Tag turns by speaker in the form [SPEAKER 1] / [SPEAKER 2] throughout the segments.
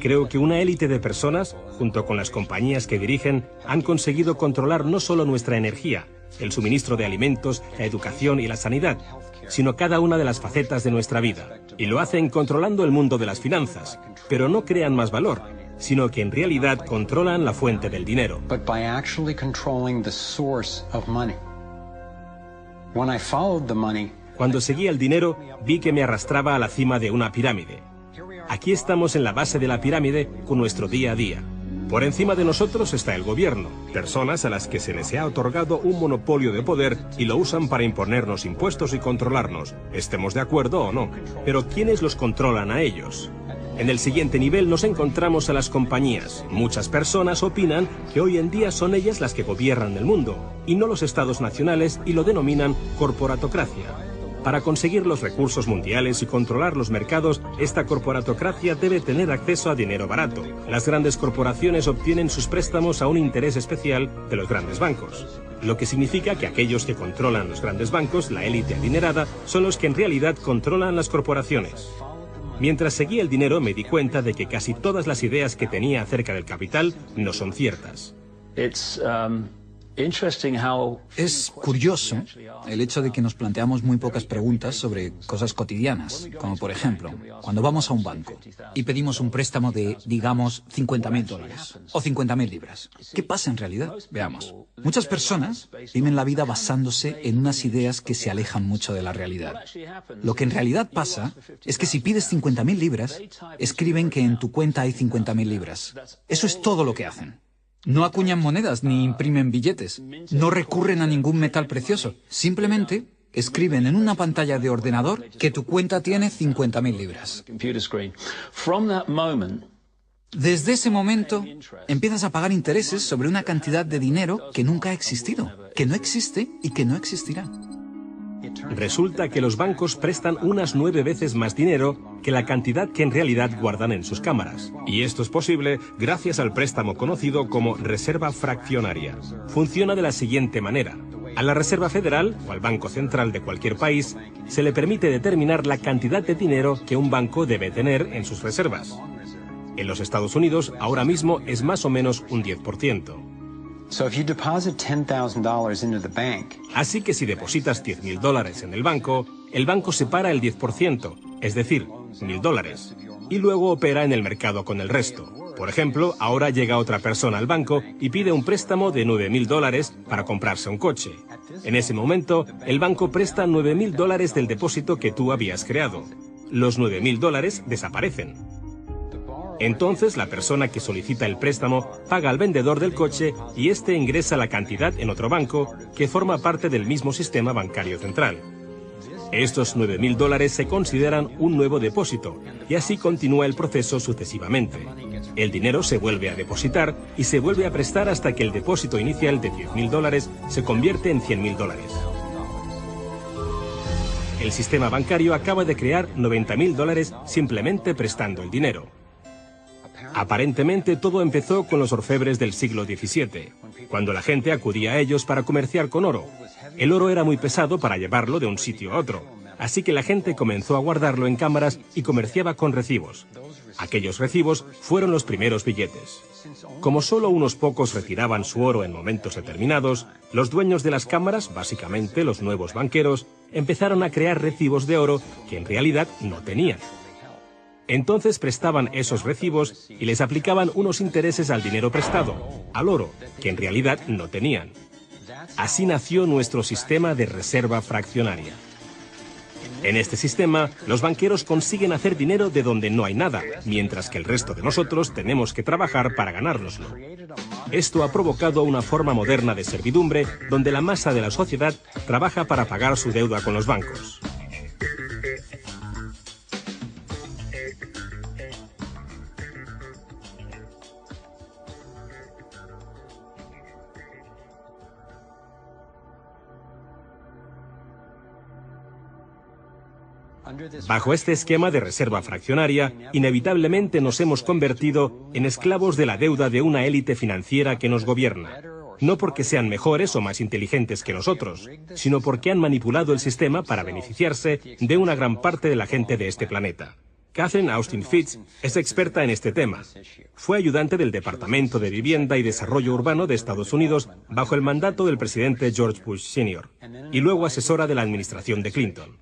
[SPEAKER 1] Creo que una élite de personas, junto con las compañías que dirigen, han conseguido controlar no solo nuestra energía, el suministro de alimentos, la educación y la sanidad, sino cada una de las facetas de nuestra vida. Y lo hacen controlando el mundo de las finanzas, pero no crean más valor, sino que en realidad controlan la fuente del dinero. Cuando seguía el dinero, vi que me arrastraba a la cima de una pirámide. Aquí estamos en la base de la pirámide con nuestro día a día. Por encima de nosotros está el gobierno, personas a las que se les ha otorgado un monopolio de poder y lo usan para imponernos impuestos y controlarnos, estemos de acuerdo o no. Pero ¿quiénes los controlan a ellos? En el siguiente nivel nos encontramos a las compañías. Muchas personas opinan que hoy en día son ellas las que gobiernan el mundo, y no los estados nacionales, y lo denominan corporatocracia. Para conseguir los recursos mundiales y controlar los mercados, esta corporatocracia debe tener acceso a dinero barato. Las grandes corporaciones obtienen sus préstamos a un interés especial de los grandes bancos, lo que significa que aquellos que controlan los grandes bancos, la élite adinerada, son los que en realidad controlan las corporaciones. Mientras seguía el dinero me di cuenta de que casi todas las ideas que tenía acerca del capital no son ciertas.
[SPEAKER 2] Es curioso el hecho de que nos planteamos muy pocas preguntas sobre cosas cotidianas, como por ejemplo, cuando vamos a un banco y pedimos un préstamo de, digamos, $50.000 o 50.000 libras. ¿Qué pasa en realidad? Veamos. Muchas personas viven la vida basándose en unas ideas que se alejan mucho de la realidad. Lo que en realidad pasa es que si pides 50.000 libras, escriben que en tu cuenta hay 50.000 libras. Eso es todo lo que hacen. No acuñan monedas ni imprimen billetes. No recurren a ningún metal precioso. Simplemente escriben en una pantalla de ordenador que tu cuenta tiene 50.000 libras. Desde ese momento empiezas a pagar intereses sobre una cantidad de dinero que nunca ha existido, que no existe y que no existirá.
[SPEAKER 1] Resulta que los bancos prestan unas 9 veces más dinero que la cantidad que en realidad guardan en sus cámaras. Y esto es posible gracias al préstamo conocido como reserva fraccionaria. Funciona de la siguiente manera. A la Reserva Federal, o al Banco Central de cualquier país, se le permite determinar la cantidad de dinero que un banco debe tener en sus reservas. En los Estados Unidos, ahora mismo es más o menos un 10%. Así que si depositas $10.000 en el banco separa el 10%, es decir, $1.000, y luego opera en el mercado con el resto. Por ejemplo, ahora llega otra persona al banco y pide un préstamo de $9.000 para comprarse un coche. En ese momento, el banco presta $9.000 del depósito que tú habías creado. Los $9.000 desaparecen. Entonces la persona que solicita el préstamo paga al vendedor del coche y éste ingresa la cantidad en otro banco que forma parte del mismo sistema bancario central. Estos $9.000 se consideran un nuevo depósito y así continúa el proceso sucesivamente. El dinero se vuelve a depositar y se vuelve a prestar hasta que el depósito inicial de $10.000 se convierte en $100.000. El sistema bancario acaba de crear $90.000 simplemente prestando el dinero. Aparentemente todo empezó con los orfebres del siglo XVII, cuando la gente acudía a ellos para comerciar con oro. El oro era muy pesado para llevarlo de un sitio a otro, así que la gente comenzó a guardarlo en cámaras y comerciaba con recibos. Aquellos recibos fueron los primeros billetes. Como solo unos pocos retiraban su oro en momentos determinados, los dueños de las cámaras, básicamente los nuevos banqueros, empezaron a crear recibos de oro que en realidad no tenían. Entonces prestaban esos recibos y les aplicaban unos intereses al dinero prestado, al oro, que en realidad no tenían. Así nació nuestro sistema de reserva fraccionaria. En este sistema, los banqueros consiguen hacer dinero de donde no hay nada, mientras que el resto de nosotros tenemos que trabajar para ganárnoslo. Esto ha provocado una forma moderna de servidumbre donde la masa de la sociedad trabaja para pagar su deuda con los bancos. Bajo este esquema de reserva fraccionaria, inevitablemente nos hemos convertido en esclavos de la deuda de una élite financiera que nos gobierna. No porque sean mejores o más inteligentes que nosotros, sino porque han manipulado el sistema para beneficiarse de una gran parte de la gente de este planeta. Catherine Austin Fitts es experta en este tema. Fue ayudante del Departamento de Vivienda y Desarrollo Urbano de Estados Unidos bajo el mandato del presidente George Bush Sr. y luego asesora de la administración de Clinton.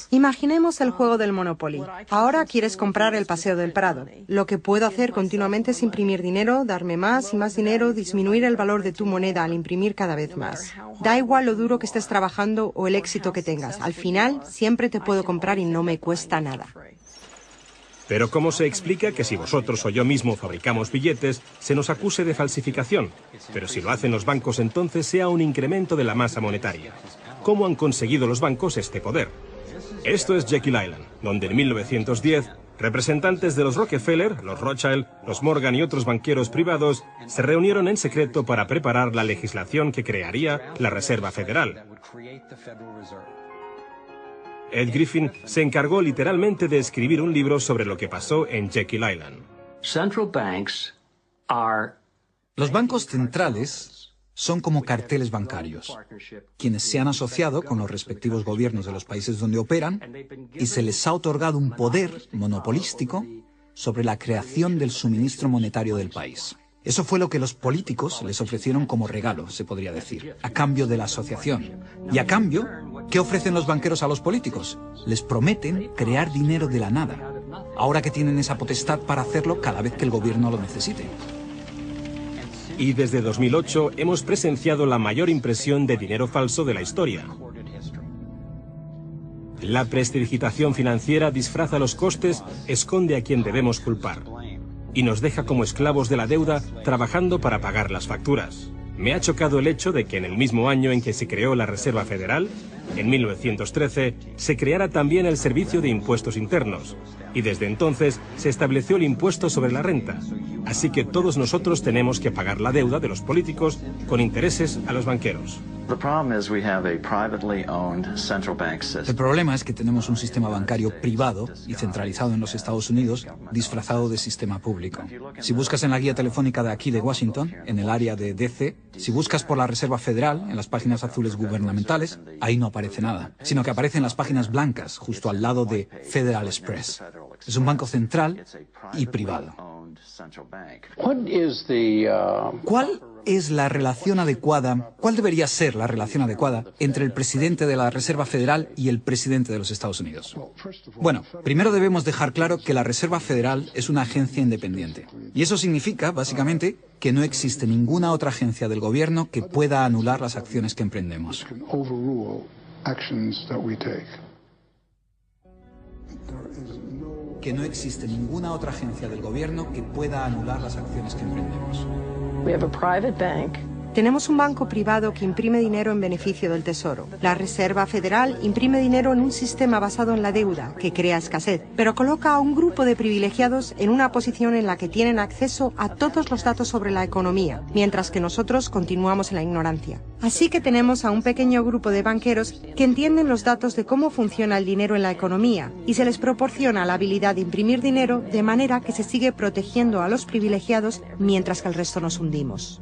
[SPEAKER 3] Imaginemos el juego del Monopoly. Ahora quieres comprar el Paseo del Prado. Lo que puedo hacer continuamente es imprimir dinero, darme más y más dinero, disminuir el valor de tu moneda al imprimir cada vez más. Da igual lo duro que estés trabajando o el éxito que tengas. Al final, siempre te puedo comprar y no me cuesta nada.
[SPEAKER 1] Pero ¿cómo se explica que si vosotros o yo mismo fabricamos billetes, se nos acuse de falsificación? Pero si lo hacen los bancos, entonces sea un incremento de la masa monetaria. ¿Cómo han conseguido los bancos este poder? Esto es Jekyll Island, donde en 1910, representantes de los Rockefeller, los Rothschild, los Morgan y otros banqueros privados se reunieron en secreto para preparar la legislación que crearía la Reserva Federal. Ed Griffin se encargó literalmente de escribir un libro sobre lo que pasó en Jekyll Island.
[SPEAKER 2] Los bancos centrales son como carteles bancarios, quienes se han asociado con los respectivos gobiernos de los países donde operan y se les ha otorgado un poder monopolístico sobre la creación del suministro monetario del país. Eso fue lo que los políticos les ofrecieron como regalo, se podría decir, a cambio de la asociación. Y a cambio, ¿qué ofrecen los banqueros a los políticos? Les prometen crear dinero de la nada, ahora que tienen esa potestad para hacerlo cada vez que el gobierno lo necesite.
[SPEAKER 1] Y desde 2008 hemos presenciado la mayor impresión de dinero falso de la historia. La prestidigitación financiera disfraza los costes, esconde a quien debemos culpar y nos deja como esclavos de la deuda trabajando para pagar las facturas. Me ha chocado el hecho de que en el mismo año en que se creó la Reserva Federal, en 1913, se creara también el Servicio de Impuestos Internos, y desde entonces se estableció el impuesto sobre la renta. Así que todos nosotros tenemos que pagar la deuda de los políticos con intereses a los banqueros.
[SPEAKER 2] El problema es que tenemos un sistema bancario privado y centralizado en los Estados Unidos, disfrazado de sistema público. Si buscas en la guía telefónica de aquí de Washington, en el área de DC, si buscas por la Reserva Federal, en las páginas azules gubernamentales, ahí no aparece nada, sino que aparecen las páginas blancas, justo al lado de Federal Express. Es un banco central y privado. ¿Cuál es la relación adecuada, cuál debería ser la relación adecuada entre el presidente de la Reserva Federal y el presidente de los Estados Unidos? Bueno, primero debemos dejar claro que la Reserva Federal es una agencia independiente. Y eso significa, básicamente, que no existe ninguna otra agencia del gobierno que pueda anular las acciones que emprendemos. Que no existe ninguna otra agencia del gobierno que pueda anular las acciones que emprendemos.
[SPEAKER 3] Tenemos un banco privado que imprime dinero en beneficio del Tesoro. La Reserva Federal imprime dinero en un sistema basado en la deuda, que crea escasez, pero coloca a un grupo de privilegiados en una posición en la que tienen acceso a todos los datos sobre la economía, mientras que nosotros continuamos en la ignorancia. Así que tenemos a un pequeño grupo de banqueros que entienden los datos de cómo funciona el dinero en la economía y se les proporciona la habilidad de imprimir dinero de manera que se sigue protegiendo a los privilegiados mientras que el resto nos hundimos.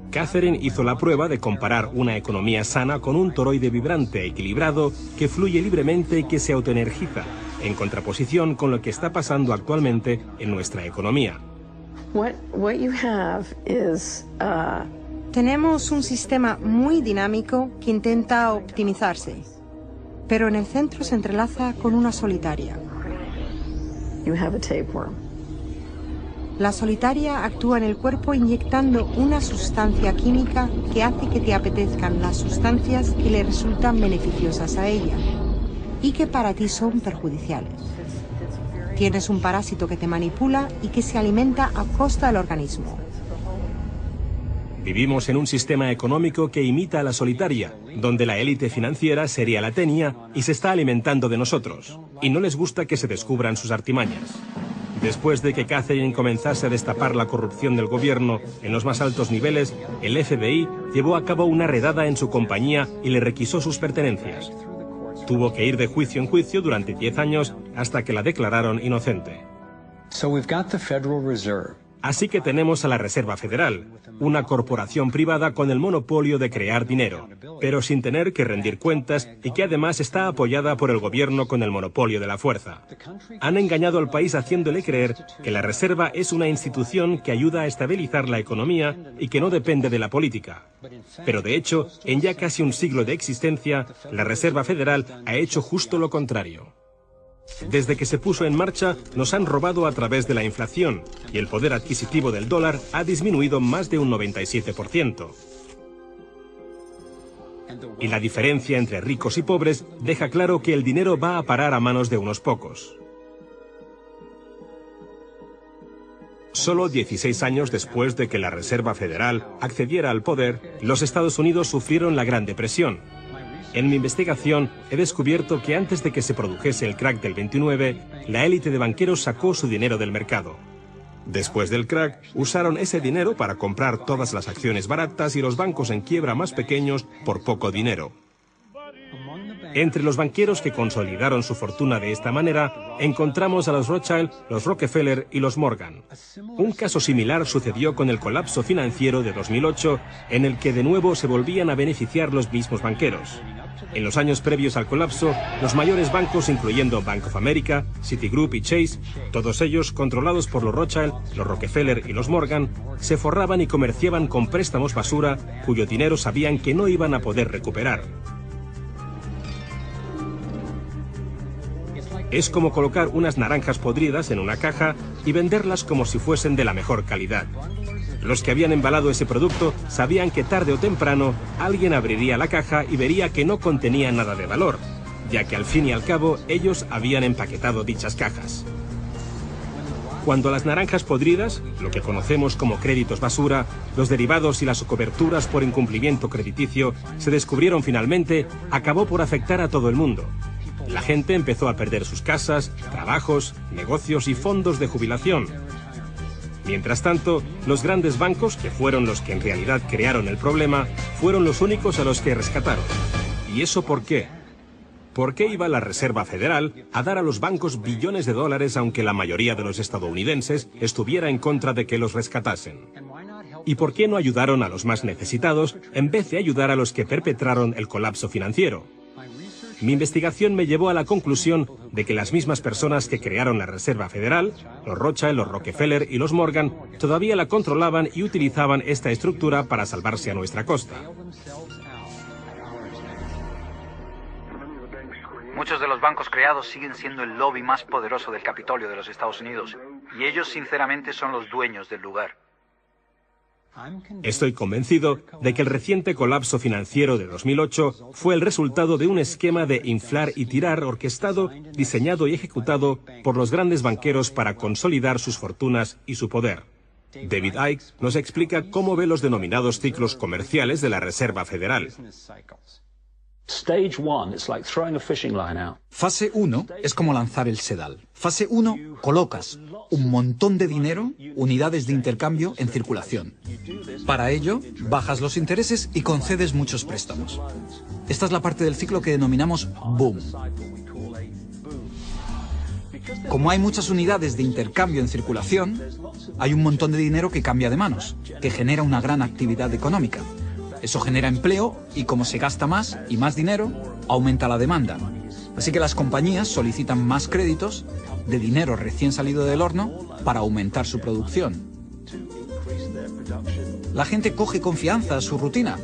[SPEAKER 1] Catherine hizo la prueba de comparar una economía sana con un toroide vibrante, equilibrado, que fluye libremente y que se autoenergiza, en contraposición con lo que está pasando actualmente en nuestra economía.
[SPEAKER 3] Tenemos un sistema muy dinámico que intenta optimizarse, pero en el centro se entrelaza con una solitaria. La solitaria actúa en el cuerpo inyectando una sustancia química que hace que te apetezcan las sustancias que le resultan beneficiosas a ella y que para ti son perjudiciales. Tienes un parásito que te manipula y que se alimenta a costa del organismo.
[SPEAKER 1] Vivimos en un sistema económico que imita a la solitaria, donde la élite financiera sería la tenia y se está alimentando de nosotros, y no les gusta que se descubran sus artimañas. Después de que Catherine comenzase a destapar la corrupción del gobierno en los más altos niveles, el FBI llevó a cabo una redada en su compañía y le requisó sus pertenencias. Tuvo que ir de juicio en juicio durante 10 años hasta que la declararon inocente. Así que tenemos a la Reserva Federal, una corporación privada con el monopolio de crear dinero, pero sin tener que rendir cuentas y que además está apoyada por el gobierno con el monopolio de la fuerza. Han engañado al país haciéndole creer que la Reserva es una institución que ayuda a estabilizar la economía y que no depende de la política. Pero de hecho, en ya casi un siglo de existencia, la Reserva Federal ha hecho justo lo contrario. Desde que se puso en marcha, nos han robado a través de la inflación y el poder adquisitivo del dólar ha disminuido más de un 97%. Y la diferencia entre ricos y pobres deja claro que el dinero va a parar a manos de unos pocos. Solo 16 años después de que la Reserva Federal accediera al poder, los Estados Unidos sufrieron la Gran Depresión. En mi investigación he descubierto que antes de que se produjese el crack del 29, la élite de banqueros sacó su dinero del mercado. Después del crack, usaron ese dinero para comprar todas las acciones baratas y los bancos en quiebra más pequeños por poco dinero. Entre los banqueros que consolidaron su fortuna de esta manera, encontramos a los Rothschild, los Rockefeller y los Morgan. Un caso similar sucedió con el colapso financiero de 2008, en el que de nuevo se volvían a beneficiar los mismos banqueros. En los años previos al colapso, los mayores bancos, incluyendo Bank of America, Citigroup y Chase, todos ellos controlados por los Rothschild, los Rockefeller y los Morgan, se forraban y comerciaban con préstamos basura cuyo dinero sabían que no iban a poder recuperar. Es como colocar unas naranjas podridas en una caja y venderlas como si fuesen de la mejor calidad. Los que habían embalado ese producto sabían que tarde o temprano alguien abriría la caja y vería que no contenía nada de valor, ya que al fin y al cabo ellos habían empaquetado dichas cajas. Cuando las naranjas podridas, lo que conocemos como créditos basura, los derivados y las coberturas por incumplimiento crediticio se descubrieron finalmente, acabó por afectar a todo el mundo. La gente empezó a perder sus casas, trabajos, negocios y fondos de jubilación. Mientras tanto, los grandes bancos, que fueron los que en realidad crearon el problema, fueron los únicos a los que rescataron. ¿Y eso por qué? ¿Por qué iba la Reserva Federal a dar a los bancos billones de dólares aunque la mayoría de los estadounidenses estuviera en contra de que los rescatasen? ¿Y por qué no ayudaron a los más necesitados en vez de ayudar a los que perpetraron el colapso financiero? Mi investigación me llevó a la conclusión de que las mismas personas que crearon la Reserva Federal, los Rothschild, los Rockefeller y los Morgan, todavía la controlaban y utilizaban esta estructura para salvarse a nuestra costa.
[SPEAKER 4] Muchos de los bancos creados siguen siendo el lobby más poderoso del Capitolio de los Estados Unidos, y ellos sinceramente son los dueños del lugar.
[SPEAKER 1] Estoy convencido de que el reciente colapso financiero de 2008 fue el resultado de un esquema de inflar y tirar orquestado, diseñado y ejecutado por los grandes banqueros para consolidar sus fortunas y su poder. David Icke nos explica cómo ve los denominados ciclos comerciales de la Reserva Federal.
[SPEAKER 2] Fase 1 es como lanzar el sedal. Fase 1, colocas un montón de dinero, unidades de intercambio, en circulación. Para ello, bajas los intereses y concedes muchos préstamos. Esta es la parte del ciclo que denominamos boom. Como hay muchas unidades de intercambio en circulación, hay un montón de dinero que cambia de manos, que genera una gran actividad económica. Eso genera empleo y como se gasta más y más dinero, aumenta la demanda. Así que las compañías solicitan más créditos de dinero recién salido del horno para aumentar su producción. La gente coge confianza a su rutina.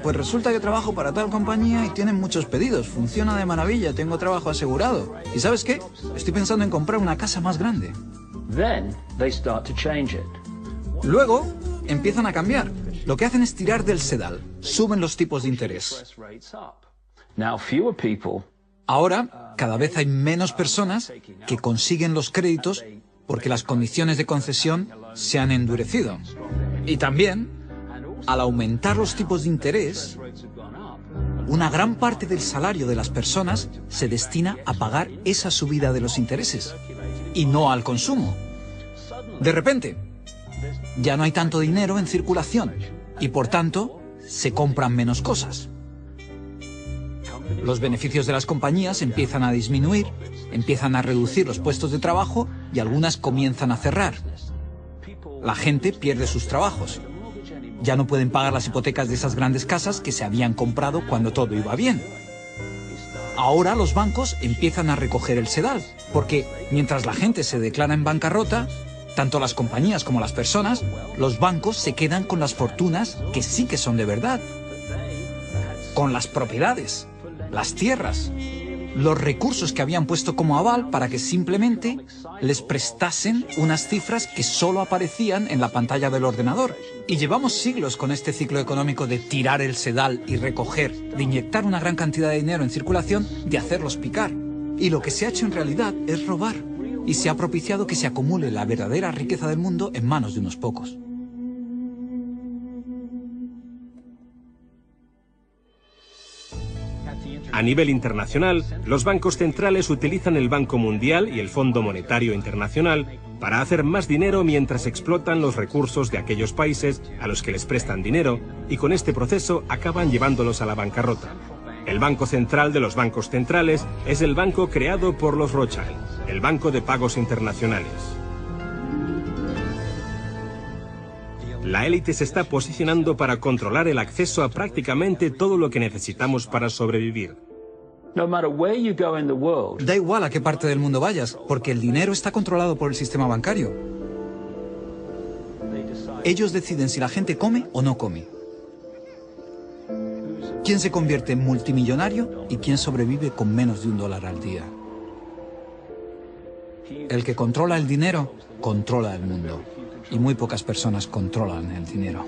[SPEAKER 2] Pues resulta que trabajo para tal compañía y tienen muchos pedidos. Funciona de maravilla, tengo trabajo asegurado. ¿Y sabes qué? Estoy pensando en comprar una casa más grande. Luego empiezan a cambiar. Lo que hacen es tirar del sedal. Suben los tipos de interés. Ahora, cada vez hay menos personas que consiguen los créditos porque las condiciones de concesión se han endurecido. Y también, al aumentar los tipos de interés, una gran parte del salario de las personas se destina a pagar esa subida de los intereses y no al consumo. De repente, ya no hay tanto dinero en circulación y por tanto se compran menos cosas. Los beneficios de las compañías empiezan a disminuir, empiezan a reducir los puestos de trabajo y algunas comienzan a cerrar. La gente pierde sus trabajos. Ya no pueden pagar las hipotecas de esas grandes casas que se habían comprado cuando todo iba bien. Ahora los bancos empiezan a recoger el sedal, porque mientras la gente se declara en bancarrota, tanto las compañías como las personas, los bancos se quedan con las fortunas que sí que son de verdad. Con las propiedades, las tierras, los recursos que habían puesto como aval para que simplemente les prestasen unas cifras que solo aparecían en la pantalla del ordenador. Y llevamos siglos con este ciclo económico de tirar el sedal y recoger, de inyectar una gran cantidad de dinero en circulación, de hacerlos picar. Y lo que se ha hecho en realidad es robar. Y se ha propiciado que se acumule la verdadera riqueza del mundo en manos de unos pocos.
[SPEAKER 1] A nivel internacional, los bancos centrales utilizan el Banco Mundial y el Fondo Monetario Internacional para hacer más dinero mientras explotan los recursos de aquellos países a los que les prestan dinero y con este proceso acaban llevándolos a la bancarrota. El banco central de los bancos centrales es el banco creado por los Rothschild, el Banco de Pagos Internacionales. La élite se está posicionando para controlar el acceso a prácticamente todo lo que necesitamos para sobrevivir.
[SPEAKER 2] Da igual a qué parte del mundo vayas, porque el dinero está controlado por el sistema bancario. Ellos deciden si la gente come o no come. ¿Quién se convierte en multimillonario y quién sobrevive con menos de $1 al día? El que controla el dinero, controla el mundo. Y muy pocas personas controlan el dinero.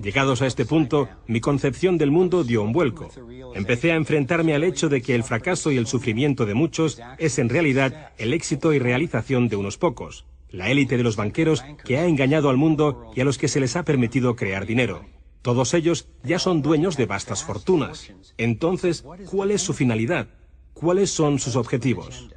[SPEAKER 1] Llegados a este punto, mi concepción del mundo dio un vuelco. Empecé a enfrentarme al hecho de que el fracaso y el sufrimiento de muchos es en realidad el éxito y realización de unos pocos, la élite de los banqueros que ha engañado al mundo y a los que se les ha permitido crear dinero. Todos ellos ya son dueños de vastas fortunas. Entonces, ¿cuál es su finalidad? ¿Cuáles son sus objetivos?